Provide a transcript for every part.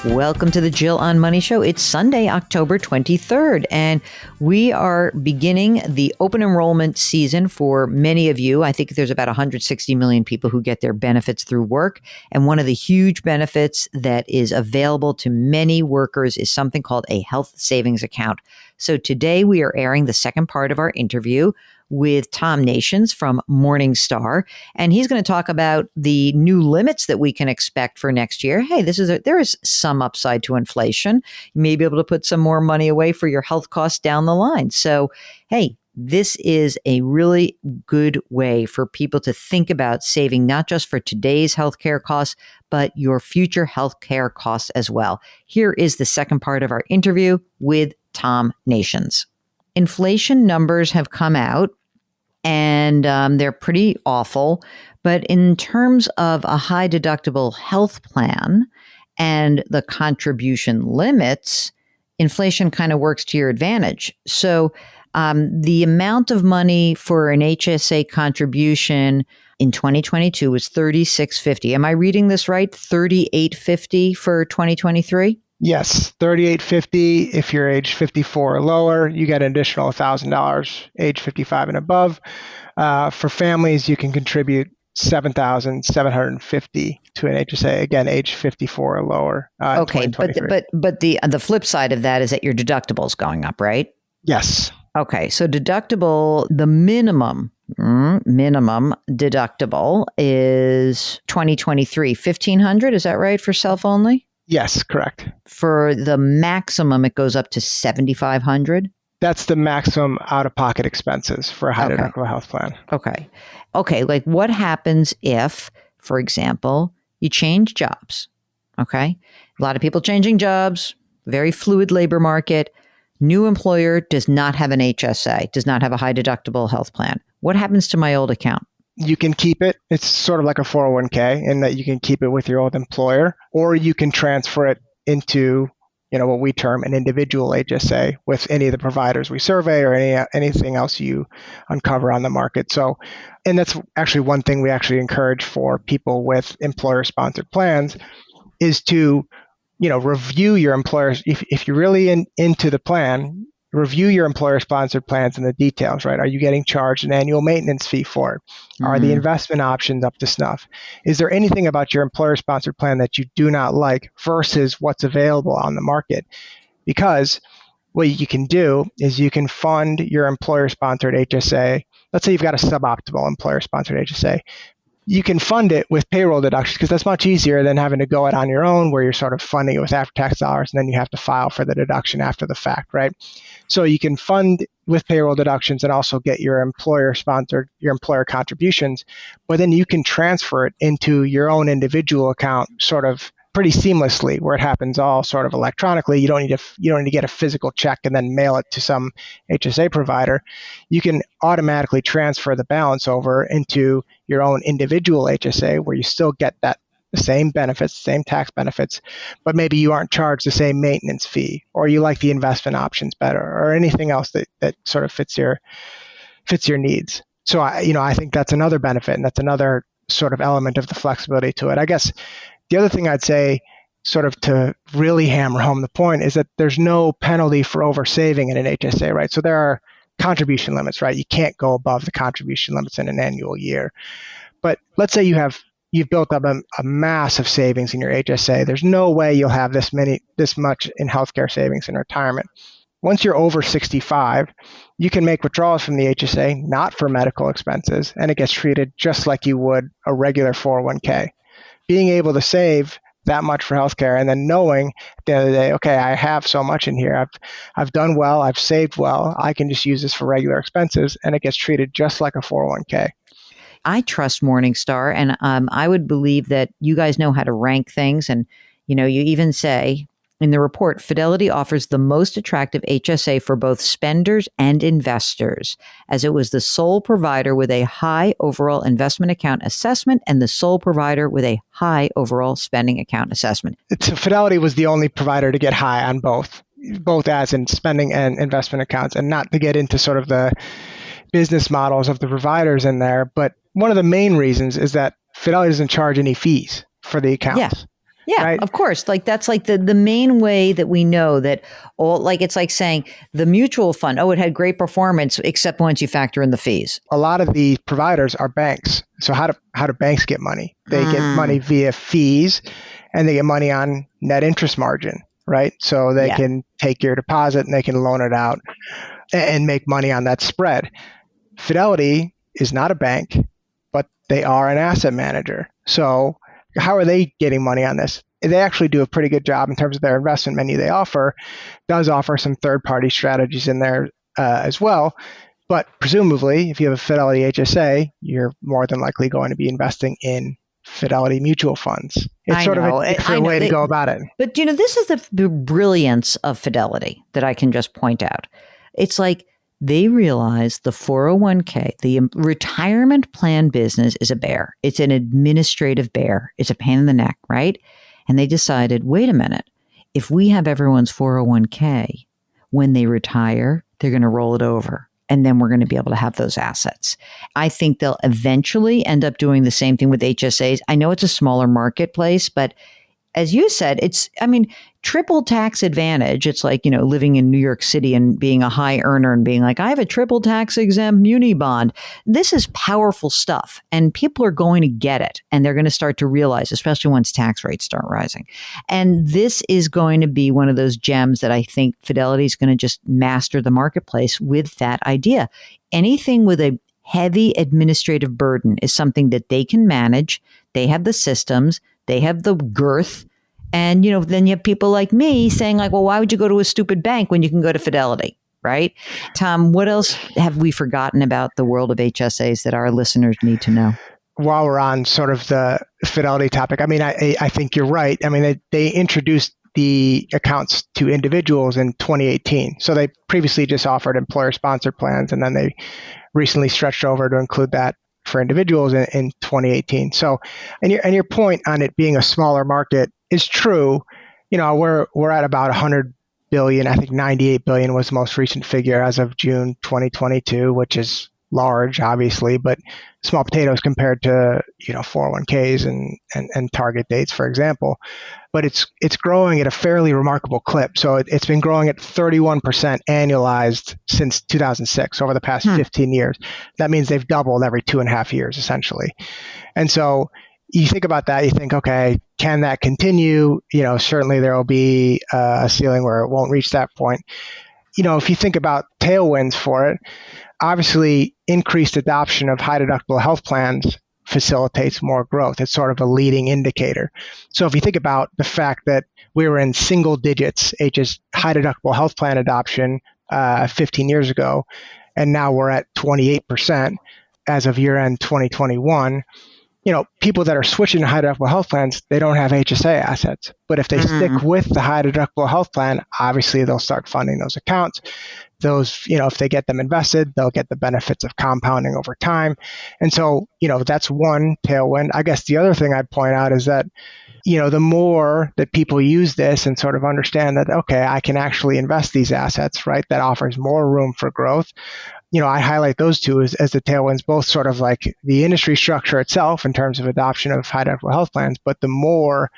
Welcome to the Jill on Money Show. It's Sunday, October 23rd, and we are beginning the open enrollment season for many of you. I think there's about 160 million people who get their benefits through work. And one of the huge benefits that is available to many workers is something called a health savings account. So today we are airing the second part of our interview with Tom Nations from Morningstar, and he's going to talk about the new limits that we can expect for next year. Hey, there is some upside to inflation. You may be able to put some more money away for your health costs down the line. So, hey, this is a really good way for people to think about saving not just for today's healthcare costs, but your future healthcare costs as well. Here is the second part of our interview with Tom Nations. Inflation numbers have come out, and they're pretty awful. But in terms of a high deductible health plan and the contribution limits, inflation kind of works to your advantage. So the amount of money for an HSA contribution in 2022 was $36.50. Am I reading this right? $38.50 for 2023? Yes, $38.50 if you're age 54 or lower. You get an additional $1,000 age 55 and above. For families, you can contribute $7,750 to an HSA, again, age 54 or lower. Okay, but the flip side of that is that your deductible is going up, right? Yes. Okay, so deductible, the minimum deductible is 2023 $1,500. Is that right for self only? Yes, correct. For the maximum, it goes up to $7,500. That's the maximum out-of-pocket expenses for a high deductible health plan. Okay. Like what happens if, for example, you change jobs? Okay. A lot of people changing jobs, very fluid labor market. New employer does not have an HSA, does not have a high deductible health plan. What happens to my old account? You can keep it. It's sort of like a 401k in that you can keep it with your old employer, or you can transfer it into, what we term an individual HSA with any of the providers we survey or anything else you uncover on the market. So, and that's actually one thing we actually encourage for people with employer-sponsored plans is to, review your employers. If you're really into the plan, review your employer-sponsored plans and the details, right? Are you getting charged an annual maintenance fee for it? Are the investment options up to snuff? Is there anything about your employer-sponsored plan that you do not like versus what's available on the market? Because what you can do is you can fund your employer-sponsored HSA. Let's say you've got a suboptimal employer-sponsored HSA. You can fund it with payroll deductions because that's much easier than having to go it on your own where you're sort of funding it with after-tax dollars and then you have to file for the deduction after the fact, right? So you can fund with payroll deductions and also get your employer contributions, but then you can transfer it into your own individual account sort of pretty seamlessly where it happens all sort of electronically. You don't need to get a physical check and then mail it to some HSA provider. You can automatically transfer the balance over into your own individual HSA where you still get the same benefits, same tax benefits, but maybe you aren't charged the same maintenance fee, or you like the investment options better, or anything else that sort of fits your needs. So I think that's another benefit, and that's another sort of element of the flexibility to it. I guess the other thing I'd say, sort of to really hammer home the point, is that there's no penalty for oversaving in an HSA, right? So there are contribution limits, right? You can't go above the contribution limits in an annual year. But let's say you've built up a massive savings in your HSA. There's no way you'll have this much in healthcare savings in retirement. Once you're over 65, you can make withdrawals from the HSA, not for medical expenses, and it gets treated just like you would a regular 401k. Being able to save that much for healthcare and then knowing at the end of the day, okay, I have so much in here. I've done well. I've saved well. I can just use this for regular expenses, and it gets treated just like a 401k. I trust Morningstar, and I would believe that you guys know how to rank things. And, you even say in the report, Fidelity offers the most attractive HSA for both spenders and investors, as it was the sole provider with a high overall investment account assessment and the sole provider with a high overall spending account assessment. Fidelity was the only provider to get high on both as in spending and investment accounts, and not to get into sort of the business models of the providers in there. But one of the main reasons is that Fidelity doesn't charge any fees for the accounts. Yeah. Yeah, right? of course. Like that's like the main way that we know that all, like it's like saying the mutual fund, oh, it had great performance, except once you factor in the fees. A lot of the providers are banks. So how do banks get money? They get money via fees, and they get money on net interest margin, right? So they can take your deposit and they can loan it out and make money on that spread. Fidelity is not a bank, but they are an asset manager. So how are they getting money on this? They actually do a pretty good job in terms of their investment menu they does offer some third-party strategies in there as well. But presumably, if you have a Fidelity HSA, you're more than likely going to be investing in Fidelity mutual funds. It's sort of a different way to go about it. But, this is the brilliance of Fidelity that I can just point out. It's like they realize the 401k, the retirement plan business is a bear. It's an administrative bear. It's a pain in the neck, right? And they decided, wait a minute, if we have everyone's 401k, when they retire, they're going to roll it over. And then we're going to be able to have those assets. I think they'll eventually end up doing the same thing with HSAs. I know it's a smaller marketplace, but as you said, triple tax advantage. It's like, living in New York City and being a high earner and being like, I have a triple tax exempt muni bond. This is powerful stuff and people are going to get it. And they're going to start to realize, especially once tax rates start rising. And this is going to be one of those gems that I think Fidelity is going to just master the marketplace with that idea. Anything with a heavy administrative burden is something that they can manage. They have the systems. They have the girth. And, then you have people like me saying like, well, why would you go to a stupid bank when you can go to Fidelity, right? Tom, what else have we forgotten about the world of HSAs that our listeners need to know? While we're on sort of the Fidelity topic, I think you're right. They introduced the accounts to individuals in 2018. So they previously just offered employer-sponsored plans, and then they recently stretched over to include that for individuals in 2018. So, and your point on it being a smaller market is true. We're at about 100 billion. I think 98 billion was the most recent figure as of June 2022, which is large, obviously, but small potatoes compared to 401ks and target dates, for example. But it's growing at a fairly remarkable clip. So it's been growing at 31% annualized since 2006, over the past 15 years. That means they've doubled every 2.5 years, essentially. And so you think about that, you think, okay, can that continue? Certainly there will be a ceiling where it won't reach that point. If you think about tailwinds for it, obviously increased adoption of high deductible health plans facilitates more growth. It's sort of a leading indicator. So if you think about the fact that we were in single digits, high deductible health plan adoption 15 years ago, and now we're at 28% as of year end 2021, people that are switching to high deductible health plans, they don't have HSA assets. But if they stick with the high deductible health plan, obviously they'll start funding those accounts. Those, if they get them invested, they'll get the benefits of compounding over time. And so, that's one tailwind. I guess the other thing I'd point out is that, the more that people use this and sort of understand that, okay, I can actually invest these assets, right? That offers more room for growth. I highlight those two as the tailwinds, both sort of like the industry structure itself in terms of adoption of high deductible health plans, but the more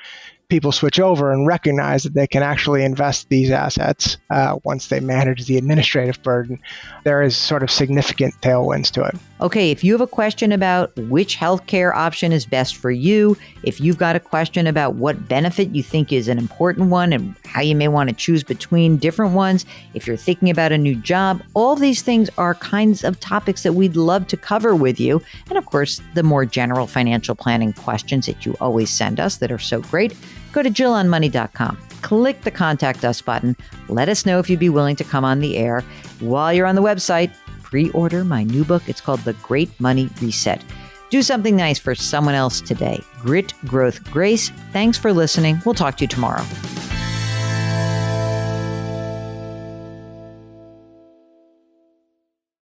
people switch over and recognize that they can actually invest these assets once they manage the administrative burden, there is sort of significant tailwinds to it. Okay, if you have a question about which healthcare option is best for you, if you've got a question about what benefit you think is an important one and how you may want to choose between different ones, if you're thinking about a new job, all these things are kinds of topics that we'd love to cover with you. And of course, the more general financial planning questions that you always send us that are so great, go to JillOnMoney.com. Click the Contact Us button. Let us know if you'd be willing to come on the air. While you're on the website, pre-order my new book. It's called The Great Money Reset. Do something nice for someone else today. Grit, growth, grace. Thanks for listening. We'll talk to you tomorrow.